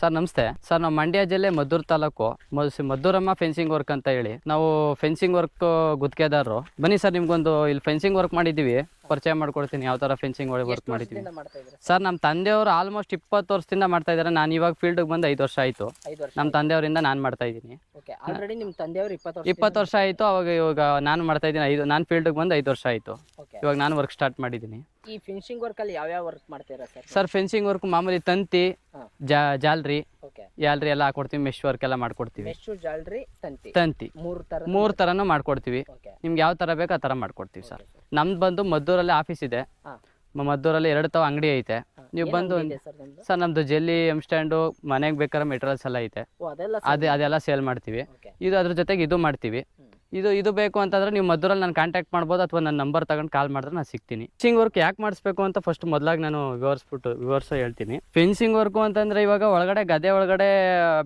Sir ನಮಸ್ತೆ sir. ನಾವು ಮಂಡ್ಯ ಜಿಲ್ಲೆ ಮದ್ದೂರು ತಾಲೂಕು ಮದ್ದೂರಮ್ಮ ಫೆನ್ಸಿಂಗ್ ವರ್ಕ್ ಅಂತ ಹೇಳಿ ನಾವು ಫೆನ್ಸಿಂಗ್ ವರ್ಕ್ ಗುತ್ತಿಗೆದಾರರು. ಬನ್ನಿ ಸರ್, ನಿಮ್ಗೊಂದು ಇಲ್ಲಿ ಫೆನ್ಸಿಂಗ್ ವರ್ಕ್ ಮಾಡಿದ್ದೀವಿ, ಪರಿಚಯ ಮಾಡ್ಕೊಡ್ತೀನಿ ಯಾವ ಥರ ಫೆನ್ಸಿಂಗ್ ವರ್ಕ್ ಮಾಡಿದ್ದೀವಿ. ಸರ್ ನಮ್ಮ ತಂದೆಯವರು ಆಲ್ಮೋಸ್ಟ್ 20 ವರ್ಷದಿಂದ ಮಾಡ್ತಾ ಇದ್ದಾರೆ. ನಾನು ಇವಾಗ ಫೀಲ್ಡ್ಗೆ ಬಂದು 5 ವರ್ಷ ಆಯಿತು. ನಮ್ಮ ತಂದೆಯವರಿಂದ ನಾನು ಮಾಡ್ತಾ ಇದ್ದೀನಿ. ಆಲ್ರೆಡಿ ನಿಮ್ಮ ತಂದೆಯವರು 20 ವರ್ಷ ಆಯಿತು. ಇವಾಗ ನಾನು ಮಾಡ್ತಾ ಇದ್ದೀನಿ. ನಾನು ಫೀಲ್ಡ್ಗೆ ಬಂದು 5 ವರ್ಷ ಆಯಿತು. ಇವಾಗ ನಾನು ವರ್ಕ್ ಸ್ಟಾರ್ಟ್ ಮಾಡಿದ್ದೀನಿ. ಈ ಫಿನಿಶಿಂಗ್ ವರ್ಕ್ ಅಲ್ಲಿ ಯಾವ ವರ್ಕ್ ಮಾಡ್ತೀರಾ ಸರ್? ಸರ್ ಫೆನ್ಸಿಂಗ್ ವರ್ಕ್ ಮಾಮೂಲಿ ತಂತಿ, ಜಾಲ್ರಿ ಎಲ್ಲ ಹಾಕೊಡ್ತೀವಿ. ಮೆಶ್ ವರ್ಕ್ ಎಲ್ಲ ಮಾಡ್ಕೊಡ್ತೀವಿ. ತಂತಿ ಮೂರು ಥರನೂ ಮಾಡ್ಕೊಡ್ತೀವಿ. ನಿಮ್ಗೆ ಯಾವ ಥರ ಬೇಕೋ ಆ ಥರ ಮಾಡ್ಕೊಡ್ತೀವಿ ಸರ್. ನಮ್ದು ಬಂದು ಮದ್ದೂರಲ್ಲಿ ಆಫೀಸ್ ಇದೆ. ಮದ್ದೂರಲ್ಲಿ 2 ಅಂಗಡಿ ಐತೆ. ನೀವು ಬಂದು ಸರ್ ನಮ್ದು ಜೆಲ್ಲಿ, ಎಮ್ ಸ್ಟ್ಯಾಂಡು, ಮನೆಗೆ ಬೇಕಾದ್ರೆ ಮೆಟೀರಿಯಲ್ಸ್ ಎಲ್ಲ ಐತೆ. ಅದೆಲ್ಲ ಸೇಲ್ ಮಾಡ್ತೀವಿ. ಇದು ಅದ್ರ ಜೊತೆಗೆ ಇದು ಮಾಡ್ತೀವಿ. ಇದು ಬೇಕು ಅಂತಂದ್ರೆ ನೀವು ಮದ್ದೂರಲ್ಲಿ ನಾನು ಕಾಂಟ್ಯಾಕ್ಟ್ ಮಾಡ್ಬೋದು, ಅಥವಾ ನನ್ನ ನಂಬರ್ ತಗೊಂಡು ಕಾಲ್ ಮಾಡಿದ್ರೆ ನಾನು ಸಿಗ್ತೀನಿ. ಫೆನ್ಸಿಂಗ್ ವರ್ಕ್ ಯಾಕೆ ಮಾಡಿಸ್ಬೇಕು ಅಂತ ಫಸ್ಟ್ ಮೊದಲಾಗಿ ನಾನು ವಿವರಿಸೋ ಹೇಳ್ತೀನಿ. ಫೆನ್ಸಿಂಗ್ ವರ್ಕು ಅಂತಂದ್ರೆ ಇವಾಗ ಗದ್ದೆ ಒಳಗಡೆ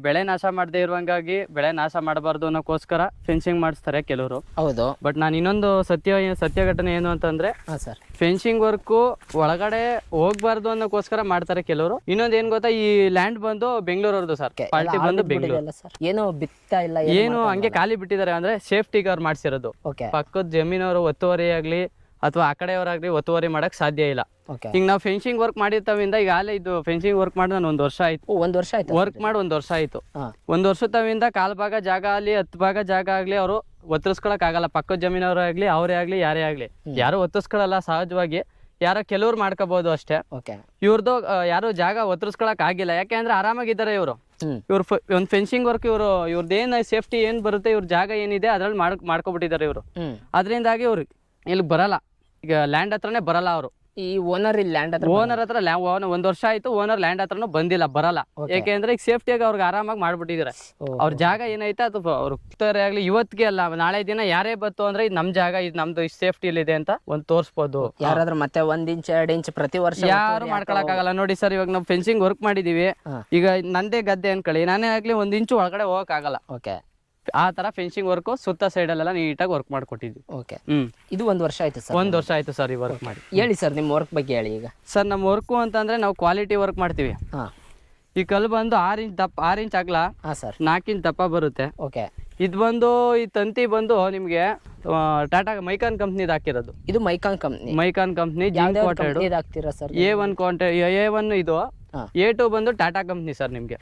ಬೆಳೆ ನಾಶ ಮಾಡದೇ ಇರುವಂಗಾಗಿ, ಬೆಳೆ ನಾಶ ಮಾಡಬಾರ್ದು ಅನ್ನೋಕ್ಕೋಸ್ಕರ ಫೆನ್ಸಿಂಗ್ ಮಾಡಿಸ್ತಾರೆ ಕೆಲವರು. ಹೌದು. ಬಟ್ ನಾನು ಇನ್ನೊಂದು ಸತ್ಯ ಘಟನೆ ಏನು ಅಂತಂದ್ರೆ, ಫೆನ್ಸಿಂಗ್ ವರ್ಕು ಒಳಗಡೆ ಹೋಗ್ಬಾರ್ದು ಅನ್ನೋಕ್ಕೋಸ್ಕರ ಮಾಡ್ತಾರೆ ಕೆಲವರು. ಇನ್ನೊಂದು ಏನ್ ಗೊತ್ತಾ, ಈ ಲ್ಯಾಂಡ್ ಬಂದು ಬೆಂಗಳೂರವ್ರದ್ದು ಸರ್. ಪಾರ್ಟಿ ಬಂದು ಬೆಂಗಳೂರು. ಏನು ಬಿತ್ತಾ ಇಲ್ಲ, ಏನು ಹಂಗೆ ಖಾಲಿ ಬಿಟ್ಟಿದ್ದಾರೆ. ಅಂದ್ರೆ ಸೇಫ್ಟಿ ಅವ್ರು ಮಾಡ್ಸಿರೋದು. ಪಕ್ಕದ ಜಮೀನವರು ಒತ್ತುವರಿ ಆಗ್ಲಿ ಅಥವಾ ಆ ಕಡೆಯವರಾಗ್ಲಿ ಒತ್ತುವರಿ ಮಾಡಕ್ ಸಾಧ್ಯ ಇಲ್ಲ. ಈಗ ನಾವು ಫೆನ್ಸಿಂಗ್ ವರ್ಕ್ ಮಾಡಿರ್ತವಿಂದ ಈಗ ಇದು ಫೆನ್ಸಿಂಗ್ ವರ್ಕ್ ಮಾಡಿ ನಾನು 1 ವರ್ಷ ಆಯ್ತು. ವರ್ಕ್ ಮಾಡಿ 1 ವರ್ಷ ಆಯ್ತು. 1 ವರ್ಷದವಿಂದ 1/4 ಭಾಗ ಜಾಗ ಆಗ್ಲಿ 10 ಭಾಗ ಜಾಗ ಆಗ್ಲಿ ಅವರು ಒತ್ತರಿಸ್ಕೊಳಕ್ ಆಗಲ್ಲ. ಪಕ್ಕದ ಜಮೀನವರು ಆಗ್ಲಿ ಅವರೇ ಆಗ್ಲಿ ಯಾರೇ ಆಗ್ಲಿ ಯಾರು ಒತ್ತಿಸ್ಕೊಳಲ್ಲ. ಸಹಜವಾಗಿ ಯಾರೋ ಕೆಲವ್ರು ಮಾಡ್ಕೋಬಹುದು ಅಷ್ಟೇ. ಇವ್ರದ್ದು ಯಾರು ಜಾಗ ಒತ್ತರಿಸ್ಕೊಳಕ್ ಆಗಿಲ್ಲ. ಯಾಕೆಂದ್ರೆ ಆರಾಮಾಗಿದ್ದಾರೆ ಇವರು. ಒಂದು ಫೆನ್ಸಿಂಗ್ ವರ್ಕ್ ಇವ್ರದ್ದೇನ್ ಸೇಫ್ಟಿ ಏನ್ ಬರುತ್ತೆ, ಇವ್ರ ಜಾಗ ಏನಿದೆ ಅದ್ರಲ್ಲಿ ಮಾಡ್ಕೊಬಿಟ್ಟಿದ್ದಾರೆ ಇವರು. ಅದರಿಂದಾಗಿ ಇವ್ರು ಇಲ್ಲಿ ಬರಲ್ಲ. ಈಗ ಲ್ಯಾಂಡ್ ಹತ್ರನೇ ಬರಲ್ಲ ಅವರು. ಈ ಓನರ್ ಹತ್ರ 1 ವರ್ಷ ಆಯ್ತು. ಓನರ್ ಲ್ಯಾಂಡ್ ಹತ್ರನೂ ಬಂದಿಲ್ಲ, ಬರಲ್ಲ. ಯಾಕೆಂದ್ರೆ ಈಗ ಸೇಫ್ಟಿಯಾಗಿ ಅವ್ರಿಗೆ ಆರಾಮಾಗಿ ಮಾಡ್ಬಿಟ್ಟಿದ್ದಾರೆ. ಅವ್ರ ಜಾಗ ಏನೈತೆ ಅದು ಅವ್ರು ಆಗ್ಲಿ ಇವತ್ತಿಗೆ ಅಲ್ಲ, ನಾಳೆ ದಿನ ಯಾರೇ ಬತ್ತು ಅಂದ್ರೆ ಇದು ನಮ್ ಜಾಗ, ಇದು ನಮ್ದು ಸೇಫ್ಟಿ ಇದೆ ಅಂತ ಒಂದು ತೋರಿಸಬಹುದು. ಯಾರಾದ್ರೂ ಮತ್ತೆ 1 ಇಂಚ್ 2 ಇಂಚ್ ಪ್ರತಿ ವರ್ಷ ಯಾರು ಮಾಡ್ಕೊಳಕ್ ಆಗಲ್ಲ. ನೋಡಿ ಸರ್, ಇವಾಗ ನಾವು ಫೆನ್ಸಿಂಗ್ ವರ್ಕ್ ಮಾಡಿದೀವಿ. ಈಗ ನಂದೇ ಗದ್ದೆ ಅನ್ಕೊಳ್ಳಿ, ನಾನೇ ಆಗ್ಲಿ 1 ಇಂಚು ಒಳಗಡೆ ಹೋಗಕ್ ಆಗಲ್ಲ. ಆ ತರ ಫೆನ್ಸಿಂಗ್ ವರ್ಕ್ ಸುತ್ತ ಸೈಡ್ ಅಲ್ಲೆಲ್ಲ ನೀಟಾಗಿ ವರ್ಕ್ ಮಾಡ್ಕೊಟ್ಟಿದ್ವಿ. ಇದು 1 ವರ್ಷ ಆಯ್ತು ಸರ್. 1 ವರ್ಷ ಆಯ್ತು ಸರ್ ಈ ವರ್ಕ್ ಮಾಡಿ. ಹೇಳಿ ಸರ್ ನಿಮ್ಮ ವರ್ಕ್ ಬಗ್ಗೆ ಹೇಳಿ. ಈಗ ಸರ್ ನಮ್ಮ ವರ್ಕು ಅಂತಂದ್ರೆ ನಾವು ಕ್ವಾಲಿಟಿ ವರ್ಕ್ ಮಾಡ್ತೀವಿ. ಈ ಕಲ್ಲು ಬಂದು 6 ಇಂಚ್ ದಪ್ಪ, 6 ಇಂಚ್ ಅಗಲ, 4 ಇಂಚ್ ದಪ್ಪ ಬರುತ್ತೆ. ಇದು ಬಂದು ಈ ತಂತಿ ಬಂದು ನಿಮ್ಗೆ ಟಾಟಾ ಮೈಕಾನ್ ಕಂಪ್ನಿದ್ ಹಾಕಿರೋದು. ಇದು ಮೈಕಾನ್ ಕಂಪ್ನಿ. A1 A1 ಇದು. A2 ಬಂದು ಟಾಟಾ ಕಂಪ್ನಿ ಸರ್. ನಿಮ್ಗೆ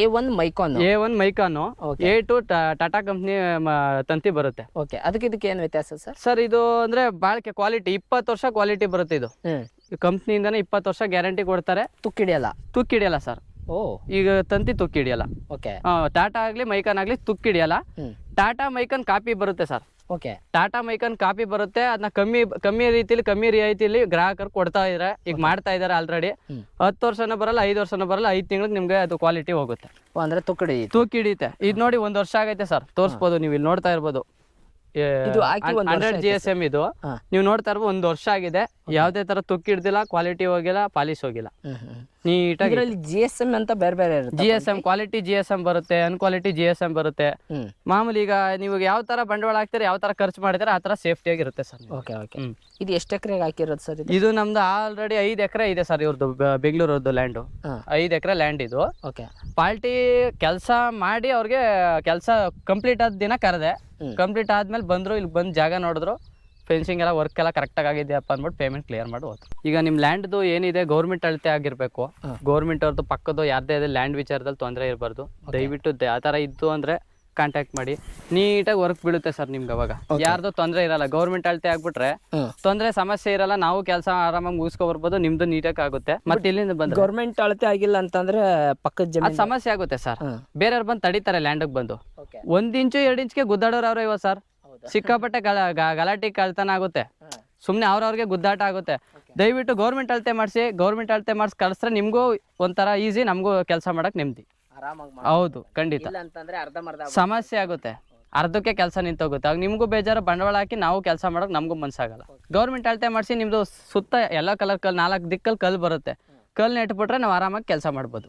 A1 Mycon, A2 Tata company ತಂತಿ ಬರುತ್ತೆ. ಅದಕ್ಕೆ ಏನು ವ್ಯತ್ಯಾಸ ಸರ್? ಸರ್ ಇದು ಅಂದ್ರೆ ಬಾಳಿಕೆ ಕ್ವಾಲಿಟಿ 20 ವರ್ಷ ಕ್ವಾಲಿಟಿ ಬರುತ್ತೆ. ಇದು ಕಂಪ್ನಿಯಿಂದಾನೆ 20 ವರ್ಷ ಗ್ಯಾರಂಟಿ ಕೊಡ್ತಾರೆ. ತುಕ್ಕಿಡಿಯಲ್ಲ ಸರ್. ಈಗ ತಂತಿ ತುಕ್ಕಿಡಿಯಲ್ಲ. ಟಾಟಾ ಆಗ್ಲಿ ಮೈಕಾನ್ ಆಗ್ಲಿ ತುಕ್ಕಿಡಿಯಲ್ಲ. ಟಾಟಾ ಮೈಕಾನ್ ಕಾಪಿ ಬರುತ್ತೆ ಸರ್. ಟಾಟಾ ಮೈಕಾನ್ ಕಾಪಿ ಬರುತ್ತೆ. ಅದನ್ನ ಕಮ್ಮಿ ರೀತಿಲಿ ಕಮ್ಮಿ ರಿಯಾಯಿತಿಲಿ ಗ್ರಾಹಕರು ಕೊಡ್ತಾ ಇದಾರೆ. ಈಗ ಮಾಡ್ತಾ ಇದಾರೆ ಆಲ್ರೆಡಿ. 10 ವರ್ಷನೂ ಬರಲ್ಲ, 5 ವರ್ಷನೂ ಬರಲ್ಲ, 5 ತಿಂಗಳಿಗೆ ನಿಮ್ಗೆ ಅದು ಕ್ವಾಲಿಟಿ ಹೋಗುತ್ತೆ. ಅಂದ್ರೆ ತುಕ್ಕಿಡಿಯುತ್ತೆ. ಇದು ನೋಡಿ 1 ವರ್ಷ ಆಗೈತೆ ಸರ್. ತೋರಿಸಬಹುದು, ನೀವು ಇಲ್ಲಿ ನೋಡ್ತಾ ಇರ್ಬೋದು. 100 GSM ಇದು ನೀವು ನೋಡ್ತಾ ಇರ್ಬೋದು. 1 ವರ್ಷ ಆಗಿದೆ. ಯಾವ್ದೇ ತರ ತುಕ್ಕಿಡ್ದಿಲ್ಲ, ಕ್ವಾಲಿಟಿ ಹೋಗಿಲ್ಲ, ಪಾಲಿಶ್ ಹೋಗಿಲ್ಲ. ನೀಟಾಗಿ GSM ಅಂತ ಬೇರೆ GSM ಕ್ವಾಲಿಟಿ GSM ಬರುತ್ತೆ, ಅನ್ಕ್ವಾಲಿಟಿ GSM ಬರುತ್ತೆ. ಮಾಮೂಲಿ ಈಗ ನೀವು ಯಾವ ತರ ಬಂಡವಾಳ ಹಾಕ್ತೀರಾ, ಯಾವ ತರ ಖರ್ಚು ಮಾಡಿದ್ರೆ ಆ ತರ ಸೇಫ್ಟಿ ಆಗಿರುತ್ತೆ ಸರ್. ಇದು ಎಷ್ಟು ಎಕರೆಗೆ ಹಾಕಿರೋದು ಸರ್? ಇದು ನಮ್ದು ಆಲ್ರೆಡಿ 5 ಎಕರೆ ಇದೆ ಸರ್. ಇವ್ರದ್ದು ಬೆಂಗಳೂರದ್ದು ಲ್ಯಾಂಡ್ 5 ಎಕರೆ ಲ್ಯಾಂಡ್ ಇದು. ಪಾರ್ಟಿ ಕೆಲಸ ಮಾಡಿ ಅವ್ರಿಗೆ ಕೆಲಸ ಕಂಪ್ಲೀಟ್ ಆದ ದಿನ ಕರೆದೆ. ಕಂಪ್ಲೀಟ್ ಆದ್ಮೇಲೆ ಬಂದ್ರು, ಇಲ್ಲಿ ಬಂದು ಜಾಗ ನೋಡಿದ್ರು, ಫೆನ್ಸಿಂಗ್ ಎಲ್ಲ ವರ್ಕ್ ಎಲ್ಲ ಕರೆಕ್ಟಾಗಿ ಆಗಿದೆಯಪ್ಪ ಅಂದ್ಬಿಟ್ಟು ಪೇಮೆಂಟ್ ಕ್ಲಿಯರ್ ಮಾಡಿ ಹೋದ್ರು. ಈಗ ನಿಮ್ಮ ಲ್ಯಾಂಡ್ದು ಏನಿದೆ ಗೌರ್ಮೆಂಟ್ ಅಳತೆ ಆಗಿರಬೇಕು. ಗೌರ್ಮೆಂಟ್ ಅವ್ರದ್ದು ಪಕ್ಕದ್ದು ಯಾರ್ದೇ ಇದೆ ಲ್ಯಾಂಡ್ ವಿಚಾರದಲ್ಲಿ ತೊಂದರೆ ಇರಬಾರ್ದು. ದಯವಿಟ್ಟು ಆ ಥರ ಇತ್ತು ಅಂದರೆ ಕಾಂಟ್ಯಾಕ್ಟ್ ಮಾಡಿ. ನೀಟಾಗಿ ವರ್ಕ್ ಬೀಳುತ್ತೆ ಸರ್ ನಿಮ್ಗೆ. ಅವಾಗ ಯಾರ್ದು ತೊಂದರೆ ಇರಲ್ಲ. ಗೌರ್ಮೆಂಟ್ ಅಳತೆ ಆಗ್ಬಿಟ್ರೆ ತೊಂದರೆ ಸಮಸ್ಯೆ ಇರಲ್ಲ. ನಾವು ಕೆಲಸ ಆರಾಮಾಗಿ ಮುಗಿಸ್ಕೊ ಬರ್ಬೋದು. ನಿಮ್ದು ನೀಟಾಗಿ ಆಗುತ್ತೆ. ಮತ್ತೆ ಇಲ್ಲಿಂದ ಬಂದು ಗೌರ್ಮೆಂಟ್ ಅಳತೆ ಆಗಿಲ್ಲ ಅಂತಂದ್ರೆ ಪಕ್ಕದ ಸಮಸ್ಯೆ ಆಗುತ್ತೆ ಸರ್. ಬೇರೆಯವ್ರು ಬಂದು ತಡಿತಾರೆ ಲ್ಯಾಂಡ್ಗೆ ಬಂದು. 1 ಇಂಚು 2 ಇಂಚ್ಗೆ ಗುದ್ದಾಡೋರು ಅವ್ರ ಇವ ಸರ್. ಸಿಕ್ಕಾಪಟ್ಟೆ ಗಲಾಟೆ ಕಳ್ತನ ಆಗುತ್ತೆ. ಸುಮ್ನೆ ಅವ್ರವ್ರಿಗೆ ಗುದ್ದಾಟ ಆಗುತ್ತೆ. ದಯವಿಟ್ಟು ಗೌರ್ಮೆಂಟ್ ಅಳತೆ ಮಾಡಿಸಿ. ಗೌರ್ಮೆಂಟ್ ಅಳತೆ ಮಾಡಿಸಿ ಕಳಿಸ್ರೆ ನಿಮ್ಗೂ ಒಂಥರ ಈಸಿ, ನಮಗೂ ಕೆಲಸ ಮಾಡಕ್ ನೆಮ್ಮದಿ. ಹೌದು, ಖಂಡಿತ. ಸಮಸ್ಯೆ ಆಗುತ್ತೆ, ಅರ್ಧಕ್ಕೆ ಕೆಲಸ ನಿಂತೋಗುತ್ತೆ. ಆಗ ನಿಮ್ಗೂ ಬೇಜಾರು, ಬಂಡವಾಳ ಹಾಕಿ ನಾವು ಕೆಲಸ ಮಾಡೋಕೆ ನಮಗೂ ಮನ್ಸಾಗಲ್ಲ. ಗೌರ್ಮೆಂಟ್ ಅಳತೆ ಮಾಡಿಸಿ ನಿಮ್ದು ಸುತ್ತ ಎಲ್ಲ ಕಲರ್ 4 ದಿಕ್ಕಲ್ಲಿ ಕಲ್ಲು ಬರುತ್ತೆ. ಕಲ್ಲು ನೆಟ್ಬಿಟ್ರೆ ನಾವು ಆರಾಮಾಗಿ ಕೆಲಸ ಮಾಡ್ಬೋದು.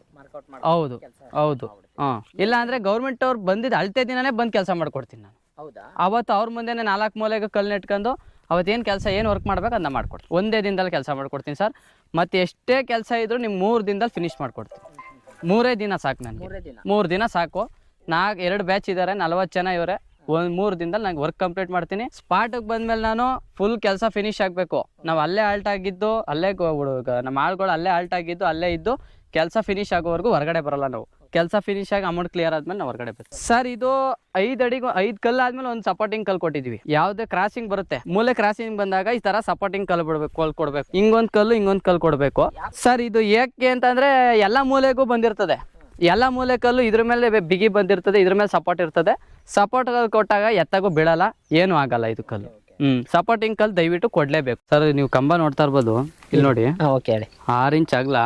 ಹೌದು. ಇಲ್ಲ ಅಂದ್ರೆ ಗೌರ್ಮೆಂಟ್ ಅವ್ರು ಬಂದಿದ್ದು ಅಳತೆ ದಿನನೇ ಬಂದು ಕೆಲಸ ಮಾಡ್ಕೊಡ್ತೀನಿ ನಾನು. ಅವತ್ತು ಅವ್ರ ಮುಂದೆನೆ 4 ಮೂಲೆಗೆ ಕಲ್ಲು ನೆಟ್ಕೊಂಡು ಅವತ್ತೇನು ಕೆಲಸ ಏನು ವರ್ಕ್ ಮಾಡ್ಬೇಕು ಅದನ್ನ ಮಾಡ್ಕೊಡ್ತೀನಿ. ಒಂದೇ ದಿನದಲ್ಲಿ ಕೆಲಸ ಮಾಡ್ಕೊಡ್ತೀನಿ ಸರ್. ಮತ್ತೆ ಎಷ್ಟೇ ಕೆಲಸ ಇದ್ರೂ ನಿಮ್ಮ 3 ದಿನದಲ್ಲಿ ಫಿನಿಶ್ ಮಾಡ್ಕೊಡ್ತೀನಿ. 3 ದಿನ ಸಾಕು ನನಗೆ. 3 ದಿನ 3 ದಿನ ಸಾಕು. 2 ಬ್ಯಾಚ್ ಇದ್ದಾರೆ, 40 ಜನ ಇವರೇ. 3 ದಿನದಲ್ಲಿ ನಂಗೆ ವರ್ಕ್ ಕಂಪ್ಲೀಟ್ ಮಾಡ್ತೀನಿ. ಸ್ಪಾಟಿಗೆ ಬಂದ್ಮೇಲೆ ನಾನು ಫುಲ್ ಕೆಲಸ ಫಿನಿಶ್ ಆಗಬೇಕು. ನಾವು ಅಲ್ಲೇ ಆಲ್ಟ್ ಆಗಿದ್ದು, ಅಲ್ಲೇ ನಮ್ಮ ಆಳ್ಗಳು ಅಲ್ಲೇ ಆಲ್ಟ್ ಆಗಿದ್ದು, ಅಲ್ಲೇ ಇದ್ದು ಕೆಲಸ ಫಿನಿಶ್ ಆಗೋವರೆಗೂ ಹೊರಗಡೆ ಬರಲ್ಲ ನಾವು. ಕೆಲಸ ಫಿನಿಶ್ ಆಗಿ ಅಮೌಂಟ್ ಕ್ಲಿಯರ್ ಆದ್ಮೇಲೆ ನಾವು ಹೊರಗಡೆ ಬರ್ತೀವಿ ಸರ್. ಇದು 5 ಅಡಿಗೆ 5 ಕಲ್ಲು ಆದ್ಮೇಲೆ ಒಂದು ಸಪೋರ್ಟಿಂಗ್ ಕಲ್ಲು ಕೊಟ್ಟಿದ್ವಿ. ಯಾವುದೇ ಕ್ರಾಸಿಂಗ್ ಬರುತ್ತೆ, ಮೂಲೆ ಕ್ರಾಸಿಂಗ್ ಬಂದಾಗ ಈ ತರ ಸಪೋರ್ಟಿಂಗ್ ಕಲ್ಲು ಕೊಡ್ಬೇಕು. ಹಿಂಗೊಂದು ಕಲ್ಲು ಕೊಡಬೇಕು ಸರ್. ಇದು ಏಕೆ ಅಂತಂದ್ರೆ ಎಲ್ಲ ಮೂಲೆಗೂ ಬಂದಿರ್ತದೆ. ಎಲ್ಲ ಮೂಲೆ ಕಲ್ಲು ಇದ್ರ ಮೇಲೆ ಬಿಗಿ ಬಂದಿರ್ತದೆ, ಇದ್ರ ಮೇಲೆ ಸಪೋರ್ಟ್ ಇರ್ತದೆ. ಸಪೋರ್ಟ್ ಕೊಟ್ಟಾಗ ಎತ್ತಾಗೂ ಬೀಳಲ್ಲ, ಏನು ಆಗಲ್ಲ ಇದು ಕಲ್ಲು. ಸಪೋರ್ಟಿಂಗ್ ಕಲ್ಲು ದಯವಿಟ್ಟು ಕೊಡ್ಲೇಬೇಕು ಸರ್. ನೀವು ಕಂಬ ನೋಡ್ತಾ ಇರ್ಬೋದು, ಇಲ್ಲಿ ನೋಡಿ. ಓಕೆ ಹೇಳಿ. 6 ಇಂಚ್ ಅಗಲ,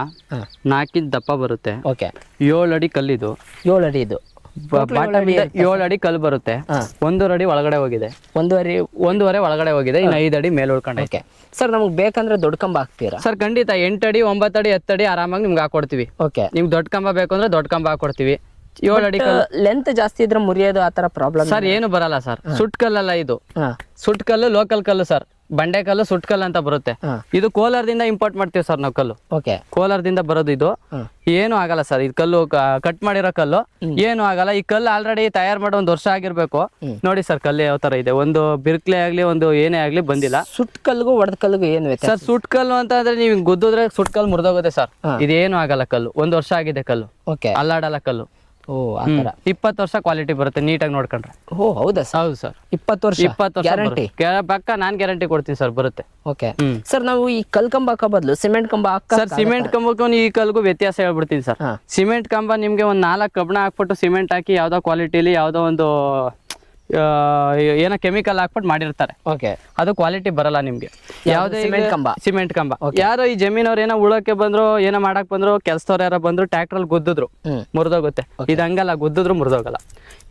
4 ಇಂಚ್ ದಪ್ಪ ಬರುತ್ತೆ. ಓಕೆ 7 ಅಡಿ ಕಲ್ಲಿದು. 7 ಅಡಿ ಇದು. ಬಾಟಮ್ 7 ಅಡಿ ಕಲ್ಲು ಬರುತ್ತೆ. 1 ಅಡಿ ಒಳಗಡೆ ಹೋಗಿದೆ, 1.5 ಒಳಗಡೆ ಹೋಗಿದೆ. ಇನ್ನು 5 ಅಡಿ ಮೇಲೆ ಉಳ್ಕೊಂಡೆ. ಓಕೆ ಸರ್, ನಮ್ಗೆ ಬೇಕಂದ್ರೆ ದೊಡ್ಡ ಕಂಬ ಹಾಕ್ತೀರಾ ಸರ್? ಖಂಡಿತ 8 ಅಡಿ 9 ಅಡಿ 10 ಅಡಿ ಆರಾಮಾಗಿ ನಿಮ್ಗೆ ಹಾಕೊಡ್ತೀವಿ. ಓಕೆ, ನಿಮ್ಗೆ ದೊಡ್ಡ ಕಂಬ ಬೇಕು ಅಂದ್ರೆ ದೊಡ್ಡ ಕಂಬ ಹಾಕೊಡ್ತೀವಿ. 7 ಅಡಿ ಕಲ್ಲು ಲೆಂತ್ ಜಾಸ್ತಿ ಇದ್ರೆ ಮುರಿಯೋದು ಆ ತರ ಪ್ರಾಬ್ಲಮ್ ಸರ್ ಏನು ಬರಲ್ಲ ಸರ್. ಸುಟ್ ಕಲ್ಲಲ್ಲ ಇದು. ಸುಟ್ ಕಲ್ಲು ಲೋಕಲ್ ಕಲ್ಲು ಸರ್. ಬಂಡೆ ಕಲ್ಲು ಸುಟ್ ಕಲ್ಲು ಅಂತ ಬರುತ್ತೆ. ಇದು ಕೋಲಾರದಿಂದ ಇಂಪೋರ್ಟ್ ಮಾಡ್ತೀವಿ ಸರ್ ನಾವು ಕಲ್ಲು. ಓಕೆ, ಕೋಲಾರದಿಂದ ಬರೋದು ಇದು. ಏನು ಆಗಲ್ಲ ಸರ್. ಇದು ಕಲ್ಲು ಕಟ್ ಮಾಡಿರೋ ಕಲ್ಲು, ಏನು ಆಗಲ್ಲ. ಈ ಕಲ್ಲು ಆಲ್ರೆಡಿ ತಯಾರು ಮಾಡೋ 1 ವರ್ಷ ಆಗಿರ್ಬೇಕು. ನೋಡಿ ಸರ್ ಕಲ್ಲು ಯಾವ ತರ ಇದೆ. ಒಂದು ಬಿರ್ಕ್ಲೆ ಆಗ್ಲಿ, ಒಂದು ಏನೇ ಆಗ್ಲಿ ಬಂದಿಲ್ಲ. ಸುಟ್ ಕಲ್ಗೂ ಒಡೆದ ಕಲ್ಗೂ ಏನು ವ್ಯತ್ಯಾಸ ಸರ್? ಸುಟ್ ಕಲ್ಲು ಅಂತ ಅಂದ್ರೆ ನೀವು ಗುದ್ದಿದ್ರೆ ಸುಟ್ ಕಲ್ಲು ಮುರಿದೋಗುತ್ತೆ ಸರ್. ಇದೇನು ಆಗಲ್ಲ ಕಲ್ಲು. 1 ವರ್ಷ ಆಗಿದೆ ಕಲ್ಲು. ಓಕೆ, ಅಲ್ಲಾಡಲ್ಲ ಕಲ್ಲು. ಓ ಆ ತರ 20 ವರ್ಷ ಕ್ವಾಲಿಟಿ ಬರುತ್ತೆ ನೀಟಾಗಿ ನೋಡ್ಕೊಂಡ್ರೆ. ಓ ಹೌದಾ ಸರ್? ಹೌದು ಸರ್, 20 ವರ್ಷ 20 ವರ್ಷ ಗ್ಯಾರಂಟಿ ಪಕ್ಕ. ನಾನು ಗ್ಯಾರಂಟಿ ಕೊಡ್ತೀನಿ ಸರ್, ಬರುತ್ತೆ. ಓಕೆ ಸರ್, ನಾವು ಈ ಕಲ್ ಕಂಬ ಹಾಕೋ ಬದಲು ಸಿಮೆಂಟ್ ಕಂಬ ಸರ್, ಸಿಮೆಂಟ್ ಕಂಬಕ್ಕೂ ಈ ಕಲ್ಗೂ ವ್ಯತ್ಯಾಸ ಹೇಳ್ಬಿಡ್ತೀನಿ ಸರ್. ಸಿಮೆಂಟ್ ಕಂಬ ನಿಮ್ಗೆ ಒಂದು 4 ಕಬ್ಬಣ ಹಾಕ್ಬಿಟ್ಟು ಸಿಮೆಂಟ್ ಹಾಕಿ ಯಾವ್ದೋ ಕ್ವಾಲಿಟಿಲಿ ಯಾವ್ದೋ ಒಂದು ಏನೋ ಕೆಮಿಕಲ್ ಹಾಕ್ಬಿಟ್ಟು ಮಾಡಿರ್ತಾರೆ. ಓಕೆ, ಅದು ಕ್ವಾಲಿಟಿ ಬರಲ್ಲ ನಿಮ್ಗೆ. ಯಾವ್ದೇ ಸಿಮೆಂಟ್ ಕಂಬ ಯಾರೋ ಈ ಜಮೀನವ್ರು ಏನೋ ಉಳೋಕೆ ಬಂದ್ರು, ಏನೋ ಮಾಡಕ್ ಬಂದ್ರು, ಕೆಲ್ಸದವ್ರು ಯಾರೋ ಬಂದ್ರು, ಟ್ರ್ಯಾಕ್ಟರ್ ಗುದ್ದಿದ್ರು, ಮುರಿದೋಗುತ್ತೆ. ಇದು ಹಂಗಲ್ಲ, ಗುದ್ದಿದ್ರು ಮುರಿದೋಗಲ್ಲ.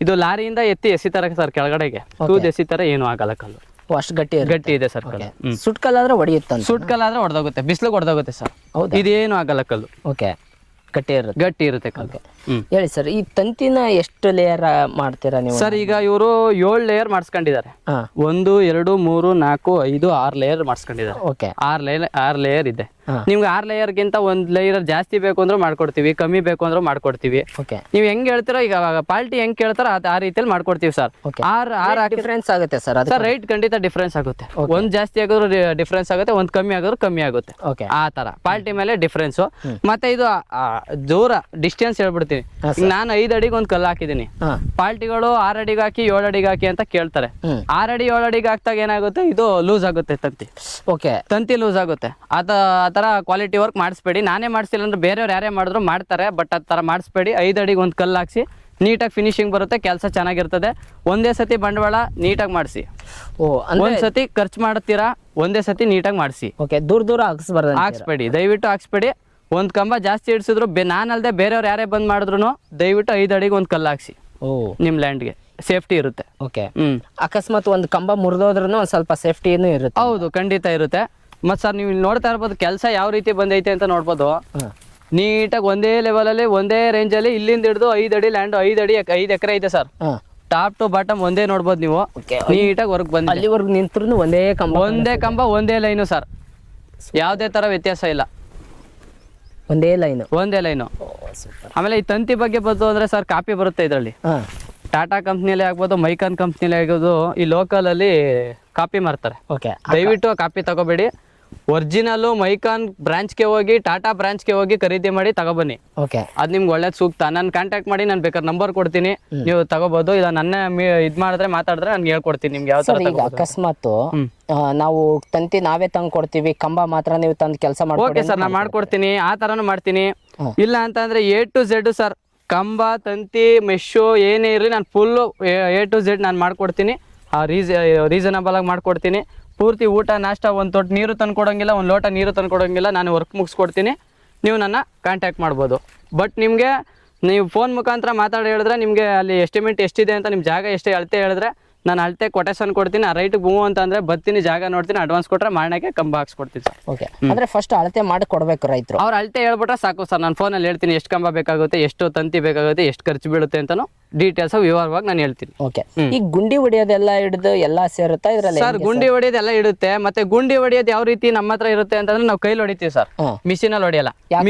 ಇದು ಲಾರಿಯಿಂದ ಎಸಿತಾರೆ ಸರ್ ಕೆಳಗಡೆಗೆ. ತೂದ್ ಎಸಿತಾರೆ, ಏನು ಆಗಲ್ಲ ಕಲ್ಲು. ಅಷ್ಟು ಗಟ್ಟಿ ಇದೆ ಸರ್ ಕಲ್ಲು. ಸುಟ್ ಕಲ್ಲಾದ್ರೆ ಹೊಡೆಯುತ್ತೆ. ಸುಟ್ ಕಲ್ಲಾದ್ರೆ ಹೊಡೆದೋಗುತ್ತೆ, ಬಿಸಿಲು ಹೊಡೆದೋಗುತ್ತೆ ಸರ್. ಇದೇನು ಆಗಲ್ಲ ಕಲ್ಲು. ಓಕೆ, ಗಟ್ಟಿ ಇರುತ್ತೆ ಕಲ್ಲು. ಹೇಳಿ ಸರ್, ಈ ತಂತಿನ ಎಷ್ಟು ಲೇಯರ್ ಮಾಡ್ತೀರಾ ನೀವು? ಸರ್ ಈಗ ಇವರು 7 ಲೇಯರ್ ಮಾಡಿಸ್ಕೊಂಡಿದ್ದಾರೆ. 1 2 3 4 5 6 ಲೇಯರ್ ಮಾಡಿಸ್ಕೊಂಡಿದ್ದಾರೆ. ಓಕೆ, 6 ಲೇಯರ್ ಇದೆ. ನಿಮ್ಗೆ 6 ಲೇಯರ್ಗಿಂತ 1 ಲೇಯರ್ ಜಾಸ್ತಿ ಬೇಕು ಅಂದ್ರೆ ಮಾಡ್ಕೊಡ್ತೀವಿ, ಕಮ್ಮಿ ಬೇಕು ಅಂದ್ರೆ ಮಾಡ್ಕೊಡ್ತೀವಿ. ಓಕೆ, ನೀವು ಹೆಂಗ್ ಹೇಳ್ತೀರೋ, ಈಗ ಪಾರ್ಟಿ ಹೆಂಗ್ ಕೇಳ್ತಾರೋ ಆ ರೀತಿಯಲ್ಲಿ ಮಾಡ್ಕೊಡ್ತೀವಿ ಸರ್. 6 ಡಿಫ್ರೆನ್ಸ್ ಆಗುತ್ತೆ ಸರ್? ಸರ್ ರೇಟ್ ಖಂಡಿತ ಡಿಫ್ರೆನ್ಸ್ ಆಗುತ್ತೆ. 1 ಜಾಸ್ತಿ ಆಗೋದ್ರು ಡಿಫ್ರೆನ್ಸ್ ಆಗುತ್ತೆ, 1 ಕಮ್ಮಿ ಆಗೋದ್ರು ಕಮ್ಮಿ ಆಗುತ್ತೆ. ಆ ತರ ಪಾರ್ಟಿ ಮೇಲೆ ಡಿಫ್ರೆನ್ಸ್. ಮತ್ತೆ ಇದು ದೂರ ಡಿಸ್ಟೆನ್ಸ್ ಹೇಳ್ಬಿಡ್ತೀನಿ. ಈಗ ನಾನು 5 ಅಡಿಗೆ 1 ಕಲ್ಲು ಹಾಕಿದೀನಿ. ಪಾರ್ಟಿಗಳು 6 ಅಡಿಗೆ ಹಾಕಿ 7 ಅಡಿಗೆ ಹಾಕಿ ಅಂತ ಕೇಳ್ತಾರೆ. 6 ಅಡಿ 7 ಅಡಿಗೆ ಹಾಕ್ದಾಗ ಏನಾಗುತ್ತೆ, ಇದು ಲೂಸ್ ಆಗುತ್ತೆ ತಂತಿ. ಓಕೆ, ತಂತಿ ಲೂಸ್ ಆಗುತ್ತೆ. ಆ ತರ ಕ್ವಾಲಿಟಿ ವರ್ಕ್ ಮಾಡಿಸ್ಬೇಡಿ. ನಾನೇ ಮಾಡಿಸಿಲ್ಲ ಅಂದ್ರೆ ಬೇರೆಯವ್ರು ಯಾರೇ ಮಾಡಿದ್ರು ಮಾಡ್ತಾರೆ, ಬಟ್ ಆ ತರ ಮಾಡಿಸ್ಬೇಡಿ. 5 ಅಡಿಗೆ 1 ಕಲ್ಲು ಹಾಕ್ಸಿ, ನೀಟಾಗಿ ಫಿನಿಶಿಂಗ್ ಬರುತ್ತೆ, ಕೆಲಸ ಚೆನ್ನಾಗಿರ್ತದೆ. ಒಂದೇ ಸತಿ ಬಂಡವಾಳ ನೀಟಾಗಿ ಮಾಡಿಸಿ. ಒಂದ್ ಸತಿ ಖರ್ಚು ಮಾಡ್ತೀರಾ, ಒಂದೇ ಸತಿ ನೀಟಾಗಿ ಮಾಡಿಸಿ. ಓಕೆ, ದೂರ ಹಾಕ್ಸ್ಬೇಡಿ, ದಯವಿಟ್ಟು ಹಾಕ್ಸ್ಬೇಡಿ. 1 ಕಂಬ ಜಾಸ್ತಿ ಇಡ್ಸಿದ್ರು, ನಾನಲ್ದೆ ಬೇರೆಯವ್ರು ಯಾರೇ ಬಂದ್ ಮಾಡಿದ್ರು ದಯವಿಟ್ಟು 5 ಅಡಿಗೆ 1 ಕಲ್ಲು ಹಾಕ್ಸಿ. ನಿಮ್ ಲ್ಯಾಂಡ್ಗೆ ಸೇಫ್ಟಿ ಇರುತ್ತೆ. ಓಕೆ, ಅಕಸ್ಮಾತ್ 1 ಕಂಬ ಮುರಿದೋದ್ರೂ ಒಂದ್ ಸ್ವಲ್ಪ ಸೇಫ್ಟಿನೂ ಇರುತ್ತೆ. ಹೌದು, ಖಂಡಿತ ಇರುತ್ತೆ. ಮತ್ ಸರ್ ನೀವು ನೋಡ್ತಾ ಇರ್ಬೋದು ಕೆಲಸ ಯಾವ ರೀತಿ ಬಂದೈತೆ ಅಂತ ನೋಡ್ಬೋದು. ನೀಟಾಗಿ ಒಂದೇ ಲೆವೆಲ್ ಅಲ್ಲಿ, ಒಂದೇ ರೇಂಜ್ ಅಲ್ಲಿ, ಇಲ್ಲಿಂದ ಹಿಡಿದು 5 ಅಡಿ ಲ್ಯಾಂಡ್, 5 ಎಕರೆ ಇದೆ ಸರ್. ಟಾಪ್ ಟು ಬಾಟಮ್ ಒಂದೇ ನೋಡ್ಬೋದು ನೀವು. ನೀಟಾಗಿ ವರ್ಕ್ ಬಂದ ಅಲ್ಲಿವರೆಗೂ ನಿಂತ್ರು ಒಂದೇ ಕಂಬ ಒಂದೇ ಲೈನು ಸರ್. ಯಾವುದೇ ತರ ವ್ಯತ್ಯಾಸ ಇಲ್ಲ, ಒಂದೇ ಲೈನು. ಆಮೇಲೆ ಈ ತಂತಿ ಬಗ್ಗೆ ಬಂತು ಅಂದ್ರೆ ಸರ್, ಕಾಪಿ ಬರುತ್ತೆ ಇದರಲ್ಲಿ. ಟಾಟಾ ಕಂಪ್ನಿಯಲ್ಲಿ ಆಗ್ಬೋದು, ಮೈಕಾನ್ ಕಂಪ್ನಿಯಲ್ಲಿ ಆಗ್ಬೋದು, ಈ ಲೋಕಲ್ ಅಲ್ಲಿ ಕಾಪಿ ಮಾರ್ತಾರೆ. ಓಕೆ, ದಯವಿಟ್ಟು ಕಾಪಿ ತಗೋಬೇಡಿ. ಒರಿಜಿನಲ್ ಮೈಕಾನ್ ಬ್ರಾಂಚ್ಗೆ ಹೋಗಿ, ಟಾಟಾ ಬ್ರಾಂಚ್ಗೆ ಹೋಗಿ ಖರೀದಿ ಮಾಡಿ ತಗೊಬನ್ನಿ. ಓಕೆ, ಅದು ನಿಮ್ಗೆ ಒಳ್ಳೇದು ಸೂಕ್ತ. ನಾನು ಕಾಂಟ್ಯಾಕ್ಟ್ ಮಾಡಿ, ನಾನು ಬೇಕಾದ್ರೆ ನಂಬರ್ ಕೊಡ್ತೀನಿ, ನೀವು ತಗೋಬಹುದು. ಇಲ್ಲ ನನ್ನ ಮಾಡಿದ್ರೆ ಮಾತಾಡಿದ್ರೆ ನಾನು ಹೇಳ್ಕೊಡ್ತೀನಿ ನಿಮ್ಗೆ ಯಾವ ತರ. ಅಕಸ್ಮಾತ್ ನಾವು ತಂತಿ ನಾವೇ ತಂದು ಕೊಡ್ತೀವಿ, ಕಂಬ ಮಾತ್ರ ನೀವು ತಂದು ಕೆಲಸ ಮಾಡಿ. ಓಕೆ ಸರ್, ನಾನು ಮಾಡ್ಕೊಡ್ತೀನಿ, ಆ ತರನು ಮಾಡ್ತೀನಿ. ಇಲ್ಲ ಅಂತಂದ್ರೆ A to Z ಸರ್, ಕಂಬ ತಂತಿ ಮೆಶು ಏನೇ ಇರಲಿ, ನಾನು ಫುಲ್ A to Z ನಾನು ಮಾಡ್ಕೊಡ್ತೀನಿ. ರೀಸನಬಲ್ ಆಗಿ ಮಾಡ್ಕೊಡ್ತೀನಿ. ಪೂರ್ತಿ ಊಟ ನಾಷ್ಟ, 1 ತೊಟ್ಟು ನೀರು ತಂದು ಕೊಡೋಂಗಿಲ್ಲ, 1 ಲೋಟ ನೀರು ತಂದು ಕೊಡೋಂಗಿಲ್ಲ. ನಾನು ವರ್ಕ್ ಮುಗಿಸ್ಕೊಡ್ತೀನಿ. ನೀವು ನನ್ನ ಕಾಂಟ್ಯಾಕ್ಟ್ ಮಾಡ್ಬೋದು. ಬಟ್ ನಿಮಗೆ ನೀವು ಫೋನ್ ಮುಖಾಂತರ ಮಾತಾಡಿ ಹೇಳಿದ್ರೆ, ನಿಮಗೆ ಅಲ್ಲಿ ಎಸ್ಟಿಮೇಟ್ ಎಷ್ಟಿದೆ ಅಂತ, ನಿಮ್ಮ ಜಾಗ ಎಷ್ಟು ಅಳತೆ ಹೇಳಿದ್ರೆ ನಾನು ಅಳತೆ ಕೊಟೇಶನ್ ಕೊಡ್ತೀನಿ, ಆ ರೈಟ್ ಹೂ ಅಂತಂದ್ರೆ ಬರ್ತೀನಿ, ಜಾಗ ನೋಡ್ತೀನಿ, ಅಡ್ವಾನ್ಸ್ ಕೊಟ್ರೆ ಮಾಡಕ್ಕೆ ಕಂಬ ಹಾಕ್ಸ್ಕೊಡ್ತೀನಿ ಸರ್. ಓಕೆ, ಅಂದ್ರೆ ಫಸ್ಟ್ ಅಳತೆ ಮಾಡಿ ಕೊಡಬೇಕು ರೈತರು. ಅವ್ರು ಅಳತೆ ಹೇಳ್ಬಿಟ್ರೆ ಸಾಕು ಸರ್, ನಾನು ಫೋನಲ್ಲಿ ಹೇಳ್ತೀನಿ ಎಷ್ಟು ಕಂಬ ಬೇಕಾಗುತ್ತೆ, ಎಷ್ಟು ತಂತಿ ಬೇಕಾಗುತ್ತೆ, ಎಷ್ಟು ಖರ್ಚು ಬೀಳುತ್ತೆ ಅಂತಾನು ಡೀಟೇಲ್ಸ್ ವಿವರವಾಗಿ ನಾನು ಹೇಳ್ತೀನಿ. ಓಕೆ, ಈ ಗುಂಡಿ ಹೊಡಿಯೋದೆಲ್ಲ ಹಿಡಿದು ಎಲ್ಲ ಸೇರುತ್ತಾ ಇದ್ರಲ್ಲಿ? ಸರ್ ಗುಂಡಿ ಹೊಡಿಯೋದೆಲ್ಲ ಇಡುತ್ತೆ, ಮತ್ತೆ ಗುಂಡಿ ಹೊಡಿಯೋದು ಯಾವ ರೀತಿ ನಮ್ಮ ಹತ್ರ ಇರುತ್ತೆ ಅಂತಂದ್ರೆ ನಾವು ಕೈಲಿ ಹೊಡಿತೀವಿ ಸರ್, ಮಿಷಿನಲ್ಲಿ ಹೊಡಿಯಲ್ಲ.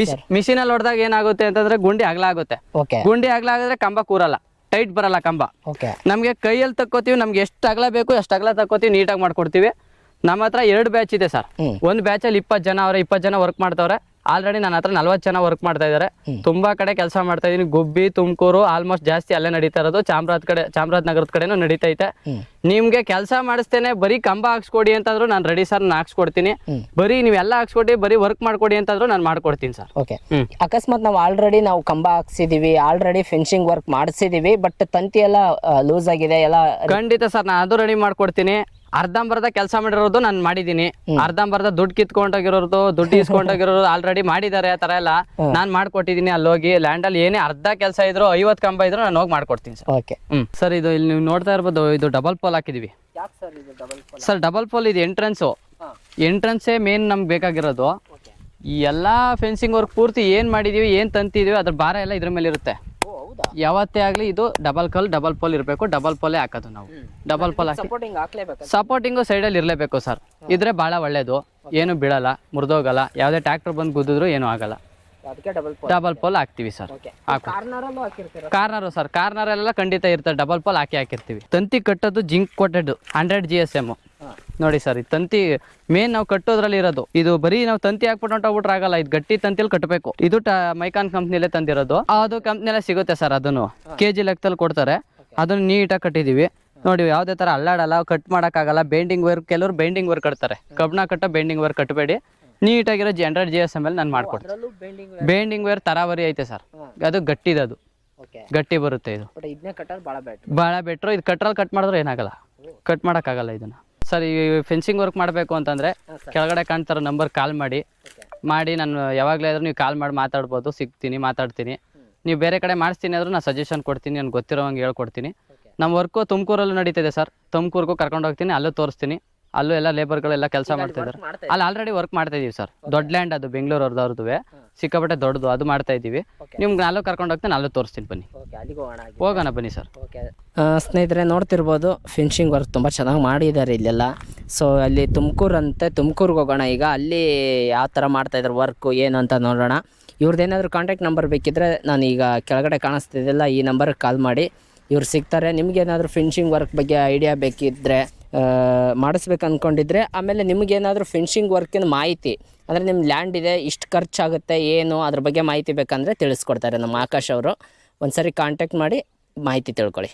ಮಿಷಿನಲ್ಲಿ ಹೊಡೆದಾಗ ಏನಾಗುತ್ತೆ ಅಂತಂದ್ರೆ ಗುಂಡಿ ಅಗಲ ಆಗುತ್ತೆ. ಓಕೆ, ಗುಂಡಿ ಅಗಲ ಆಗಿದ್ರೆ ಕಂಬ ಕೂರಲ್ಲ, ಟೈಟ್ ಬರಲ್ಲ ಕಂಬ. ಓಕೆ, ನಮಗೆ ಕೈಯಲ್ಲಿ ತಕ್ಕೋತೀವಿ, ನಮ್ಗೆ ಎಷ್ಟು ಅಗಲ ಬೇಕು ಅಷ್ಟು ಅಗಲ ತಕ್ಕೋತೀವಿ, ನೀಟಾಗಿ ಮಾಡ್ಕೊಡ್ತೀವಿ. ನಮ್ಮ ಹತ್ರ 2 ಬ್ಯಾಚ್ ಇದೆ ಸರ್. ಒಂದು ಬ್ಯಾಚಲ್ಲಿ 20 ಜನ ಅವ್ರೆ, 20 ಜನ ವರ್ಕ್ ಮಾಡ್ತಾವ್ರೆ. ಆಲ್ರೆಡಿ ನನ್ನ ಹತ್ರ 40 ಜನ ವರ್ಕ್ ಮಾಡ್ತಾ ಇದ್ದಾರೆ. ತುಂಬಾ ಕಡೆ ಕೆಲಸ ಮಾಡ್ತಾ ಇದೀನಿ. ಗುಬ್ಬಿ, ತುಮಕೂರು ಆಲ್ಮೋಸ್ಟ್ ಜಾಸ್ತಿ ಅಲ್ಲೇ ನಡೀತಾ ಇರೋದು. ಚಾಮರಾಜನಗರದ ಕಡೆನೂ ನಡೀತೈತೆ. ನಿಮ್ಗೆ ಕೆಲಸ ಮಾಡಿಸ್ತೇನೆ, ಬರೀ ಕಂಬ ಹಾಕ್ಸ್ಕೊಡಿ ಅಂತಂದ್ರು ನಾನು ರೆಡಿ ಸರ್, ನಾನು ಹಾಕ್ಸ್ಕೊಡ್ತೀನಿ. ಬರೀ ನೀವೆಲ್ಲ ಹಾಕ್ಸ್ಕೊಡಿ, ಬರೀ ವರ್ಕ್ ಮಾಡ್ಕೊಡಿ ಅಂತಂದ್ರು ನಾನು ಮಾಡ್ಕೊಡ್ತೀನಿ ಸರ್. ಓಕೆ, ಅಕಸ್ಮಾತ್ ನಾವು ಕಂಬ ಹಾಕ್ಸಿದೀವಿ, ಆಲ್ರೆಡಿ ಫಿನಿಶಿಂಗ್ ವರ್ಕ್ ಮಾಡಿಸಿದೀವಿ, ಬಟ್ ತಂತಿ ಎಲ್ಲ ಲೂಸ್ ಆಗಿದೆ ಎಲ್ಲ, ಖಂಡಿತ ಸರ್ ನಾನು ಅದು ರೆಡಿ ಮಾಡ್ಕೊಡ್ತೀನಿ. ಅರ್ಧಂಬರ್ಧ ಕೆಲಸ ಮಾಡಿರೋದು ನಾನು ಮಾಡಿದೀನಿ, ಅರ್ಧಂಬರ್ಧ ದುಡ್ಡು ಕಿತ್ಕೊಂಡೋಗಿರೋದು, ದುಡ್ಡು ಇಸ್ಕೊಂಡೋಗಿರೋದು ಆಲ್ರೆಡಿ ಮಾಡಿದ್ದಾರೆ. ಆ ತರ ಎಲ್ಲ ನಾನು ಮಾಡ್ಕೊಟ್ಟಿದ್ದೀನಿ. ಅಲ್ಲಿ ಹೋಗಿ ಲ್ಯಾಂಡ್ ಅಲ್ಲಿ ಏನೇ ಅರ್ಧ ಕೆಲಸ ಇದ್ರು, 50 ಕಂಬ ಇದ್ರು ನಾನು ಹೋಗಿ ಮಾಡ್ಕೊಡ್ತೀನಿ ಸರ್. ಓಕೆ, ಸರ್ ಇದು ಇಲ್ಲಿ ನೀವು ನೋಡ್ತಾ ಇರ್ಬೋದು, ಇದು ಡಬಲ್ ಪೋಲ್ ಹಾಕಿದೀವಿ ಸರ್. ಡಬಲ್ ಪೋಲ್ ಇದು ಎಂಟ್ರೆನ್ಸೇ ಮೇನ್ ನಮ್ಗೆ ಬೇಕಾಗಿರೋದು. ಈ ಎಲ್ಲಾ ಫೆನ್ಸಿಂಗ್ ವರ್ಕ್ ಪೂರ್ತಿ ಏನ್ ಮಾಡಿದೀವಿ, ಏನ್ ತಂತಿದೀವಿ, ಅದ್ರ ಭಾರ ಎಲ್ಲ ಇದ್ರ ಮೇಲೆ ಇರುತ್ತೆ. ಯಾವತ್ತೇ ಆಗ್ಲಿ ಇದು ಡಬಲ್ ಪೋಲ್ ಇರಬೇಕು. ಡಬಲ್ ಪೋಲೇ ಹಾಕೋದು ನಾವು. ಡಬಲ್ ಪೋಲ್ ಹಾಕಿ ಸಪೋರ್ಟಿಂಗು ಸೈಡಲ್ಲಿ ಇರಲೇಬೇಕು ಸರ್. ಇದ್ರೆ ಭಾಳ ಒಳ್ಳೇದು, ಏನು ಬೀಳಲ್ಲ, ಮುರಿದೋಗಲ್ಲ, ಯಾವುದೇ ಟ್ರ್ಯಾಕ್ಟರ್ ಬಂದು ಗುದ್ದಿದ್ರು ಏನೂ ಆಗಲ್ಲ. ಡಬಲ್ ಪೋಲ್ ಹಾಕ್ತಿವಿ ಸರ್. ಕಾರ್ನರು ಸರ್, ಕಾರ್ನರೆಲ್ಲ ಖಂಡಿತ ಇರ್ತಾರೆ. ಡಬಲ್ ಪೋಲ್ ಹಾಕಿರ್ತೀವಿ. ತಂತಿ ಕಟ್ಟೋದು ಜಿಂಕ್ ಕೋಟೆಡ್ 100 GSM ನೋಡಿ ಸರ್. ಈ ತಂತಿ ಮೇನ್ ನಾವು ಕಟ್ಟೋದ್ರಲ್ಲಿ ಇರೋದು. ಇದು ಬರೀ ನಾವು ತಂತಿ ಹಾಕ್ಬಿಟ್ಟು ಹೊಂಟೋಗ್ಬಿಟ್ರೆ ಆಗಲ್ಲ, ಇದು ಗಟ್ಟಿ ತಂತಿಯಲ್ಲಿ ಕಟ್ಟಬೇಕು. ಇದು ಮೈಕಾನ್ ಕಂಪ್ನಿಲೇ ತಂದಿರೋದು. ಅದು ಕಂಪ್ನಿಲೇ ಸಿಗುತ್ತೆ ಸರ್. ಅದನ್ನು kg ಲೆಕ್ಕದಲ್ಲಿ ಕೊಡ್ತಾರೆ. ಅದನ್ನು ನೀಟಾಗಿ ಕಟ್ಟಿದೀವಿ ನೋಡಿ. ಯಾವುದೇ ತರ ಅಲ್ಲಾಡಲ್ಲ, ಕಟ್ ಮಾಡೋಕ್ಕಾಗಲ್ಲ. ಬೇಂಡಿಂಗ್ ವರ್ಕ್, ಕೆಲವರು ಬೇಂಡಿಂಗ್ ವರ್ಕ್ ಕಟ್ತಾರೆ. ಕಬ್ಣ ಕಟ್ಟೋ ಬೇಂಡಿಂಗ್ ವರ್ಕ್ ಕಟ್ಟಬೇಡಿ. ನೀಟಾಗಿರೋ 100 GSM ಅಲ್ಲಿ ನಾನು ಮಾಡ್ಕೊಡ್ತೀನಿ. ಬೇಂಡಿಂಗ್ ವೇರ್ ತರಾವರಿ ಐತೆ ಸರ್, ಅದು ಗಟ್ಟಿದೆ, ಅದು ಗಟ್ಟಿ ಬರುತ್ತೆ. ಇದು ಭಾಳ ಬೆಟ್ರು. ಇದು ಕಟ್ರಲ್ಲಿ ಕಟ್ ಮಾಡಿದ್ರೆ ಏನಾಗಲ್ಲ, ಕಟ್ ಮಾಡೋಕ್ಕಾಗಲ್ಲ ಇದನ್ನ ಸರ್. ಈ ಫೆನ್ಸಿಂಗ್ ವರ್ಕ್ ಮಾಡಬೇಕು ಅಂತಂದರೆ ಕೆಳಗಡೆ ಕಾಣ್ತಾರೋ ನಂಬರ್ ಕಾಲ್ ಮಾಡಿ ನಾನು ಯಾವಾಗಲೇ ಆದರೂ ನೀವು ಕಾಲ್ ಮಾಡಿ ಮಾತಾಡ್ಬೋದು. ಸಿಗ್ತೀನಿ, ಮಾತಾಡ್ತೀನಿ. ನೀವು ಬೇರೆ ಕಡೆ ಮಾಡಿಸ್ತೀನಿ ಆದರೂ ನಾನು ಸಜೆಷನ್ ಕೊಡ್ತೀನಿ, ನನಗೆ ಗೊತ್ತಿರೋವಂಗೆ ಹೇಳ್ಕೊಡ್ತೀನಿ. ನಮ್ಮ ವರ್ಕು ತುಮಕೂರಲ್ಲೂ ನಡೀತಿದೆ ಸರ್. ತುಮಕೂರಿಗೂ ಕರ್ಕೊಂಡು ಹೋಗ್ತೀನಿ, ಅಲ್ಲೂ ತೋರಿಸ್ತೀನಿ. ಅಲ್ಲೂ ಎಲ್ಲ ಲೇಬರ್ಗಳೆಲ್ಲ ಕೆಲಸ ಮಾಡ್ತಾ ಇದ್ದಾರೆ. ಅಲ್ಲಿ ಆಲ್ರೆಡಿ ವರ್ಕ್ ಮಾಡ್ತಾ ಇದೀವಿ ಸರ್. ದೊಡ್ಡ ಲ್ಯಾಂಡ್ ಅದು, ಬೆಂಗಳೂರವ್ರದ್ದು ಸಿಕ್ಕಾಪಟ್ಟೆ ದೊಡ್ಡದು. ಅದು ಮಾಡ್ತಾ ಇದ್ದೀವಿ. ನಿಮ್ಗೆ ಅಲ್ಲೂ ಕರ್ಕೊಂಡು ಹೋಗ್ತೀನಿ, ಅಲ್ಲೂ ತೋರಿಸ್ತೀನಿ, ಬನ್ನಿ ಹೋಗೋಣ, ಬನ್ನಿ ಸರ್. ಸ್ನೇಹಿತರೆ ನೋಡ್ತಿರ್ಬೋದು, ಫಿನಿಶಿಂಗ್ ವರ್ಕ್ ತುಂಬ ಚೆನ್ನಾಗಿ ಮಾಡಿದ್ದಾರೆ ಇಲ್ಲೆಲ್ಲ. ಸೊ ಅಲ್ಲಿ ತುಮಕೂರಿಗೆ ಹೋಗೋಣ ಈಗ. ಅಲ್ಲಿ ಯಾವ ಥರ ಮಾಡ್ತಾಯಿದ್ದಾರೆ ವರ್ಕು ಏನು ಅಂತ ನೋಡೋಣ. ಇವ್ರದ್ದೇನಾದರೂ ಕಾಂಟ್ಯಾಕ್ಟ್ ನಂಬರ್ ಬೇಕಿದ್ದರೆ ನಾನು ಈಗ ಕೆಳಗಡೆ ಕಾಣಿಸ್ತಿದ್ದೆಲ್ಲ ಈ ನಂಬರ್ಗೆ ಕಾಲ್ ಮಾಡಿ, ಇವ್ರು ಸಿಗ್ತಾರೆ. ನಿಮಗೇನಾದರೂ ಫಿನಿಶಿಂಗ್ ವರ್ಕ್ ಬಗ್ಗೆ ಐಡಿಯಾ ಬೇಕಿದ್ದರೆ, ಮಾಡಿಸ್ಬೇಕು ಅಂದ್ಕೊಂಡಿದ್ರೆ, ಆಮೇಲೆ ನಿಮಗೇನಾದರೂ ಫಿನಿಶಿಂಗ್ ವರ್ಕಿನ ಮಾಹಿತಿ ಅಂದರೆ ನಿಮ್ಮ ಲ್ಯಾಂಡ್ ಇದೆ, ಇಷ್ಟು ಖರ್ಚಾಗುತ್ತೆ ಏನು, ಅದ್ರ ಬಗ್ಗೆ ಮಾಹಿತಿ ಬೇಕಂದರೆ ತಿಳಿಸ್ಕೊಡ್ತಾರೆ ನಮ್ಮ ಆಕಾಶ್ ಅವರು. ಒಂದು ಸರಿ ಕಾಂಟ್ಯಾಕ್ಟ್ ಮಾಡಿ ಮಾಹಿತಿ ತಿಳ್ಕೊಳ್ಳಿ.